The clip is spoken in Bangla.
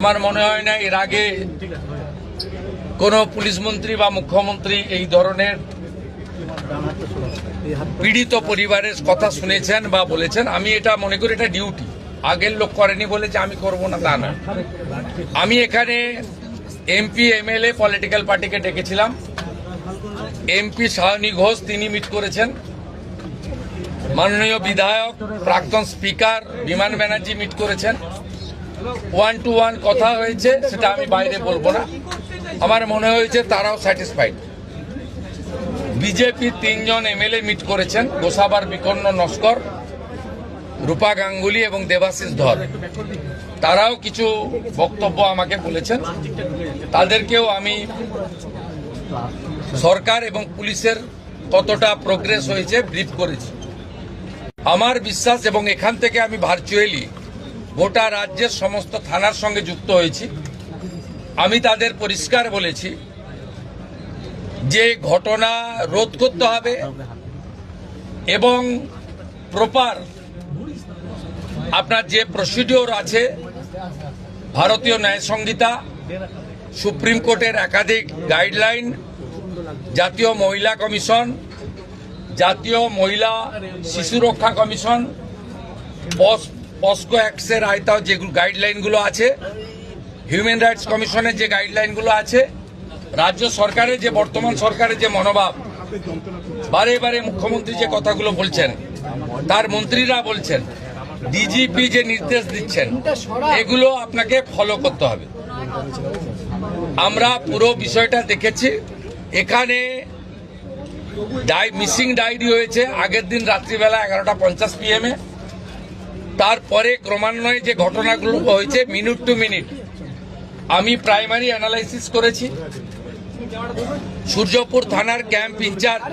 আমার মনে হয় না এর আগে কোন পুলিশ মন্ত্রী বা মুখ্যমন্ত্রী এই ধরনের পীড়িত পরিবারের কথা শুনেছেন বা বলেছেন। আমি এটা মনে করি এটা ডিউটি, আগের লোক করেনি বলে যে আমি করব না তা না। আমি এখানে এমপি এমএলএ পলিটিক্যাল পার্টিকে ডেকেছিলাম। এমপি সায়নী ঘোষ তিনি মিট করেছেন, মাননীয় বিধায়ক প্রাক্তন স্পিকার বিমান ব্যানার্জি মিট করেছেন। 1-to-1 কথা হয়েছে, সেটা আমি বাইরে বলবো না। আমার মনে হয়েছে তারাও স্যাটিসফাইড। বিজেপির 3 জন এমএলএ মিট করেছেন, গোসাবার বিকর্ণ নস্কর, রূপা গাঙ্গুলি এবং দেবাশিস ধর। তারাও কিছু বক্তব্য আমাকে বলেছেন। তাদেরকেও আমি সরকার এবং পুলিশের কতটা প্রোগ্রেস হয়েছে ব্রিফ করেছি। আমার বিশ্বাস, এবং এখান থেকে আমি ভার্চুয়ালি গোটা রাজ্যের সমস্ত থানার সঙ্গে যুক্ত হয়েছি, আমি তাদের পরিষ্কার বলেছি যে ঘটনা রোধ করতে হবে এবং প্রপার আপনার যে প্রসিডিওর আছে, ভারতীয় ন্যায় সংহিতা, সুপ্রিম কোর্টের একাধিক গাইডলাইন, জাতীয় মহিলা কমিশন, জাতীয় মহিলা শিশু রক্ষা কমিশন, পস্কো অ্যাক্টের আওতায় যে গাইডলাইনগুলো আছে, হিউম্যান রাইটস কমিশনের যে গাইডলাইনগুলো আছে, রাজ্য সরকারের যে বর্তমান সরকারের যে মনোভাব, বারে বারে মুখ্যমন্ত্রী যে কথাগুলো বলছেন, তার মন্ত্রীরা বলছেন, ডিজিপি যে নির্দেশ দিচ্ছেন, এগুলো আপনাকে ফলো করতে হবে। আমরা পুরো বিষয়টা দেখেছি। এখানে মিসিং ডায়েরি হয়েছে আগের দিন রাত্রিবেলা 11:50 PM। তারপরে ক্রমান্বয়ে যে ঘটনাগুলো হয়েছে মিনিট টু মিনিট আমি প্রাইমারি অ্যানালাইসিস করেছি। সূর্যপুর থানার ক্যাম্প ইনচার্জ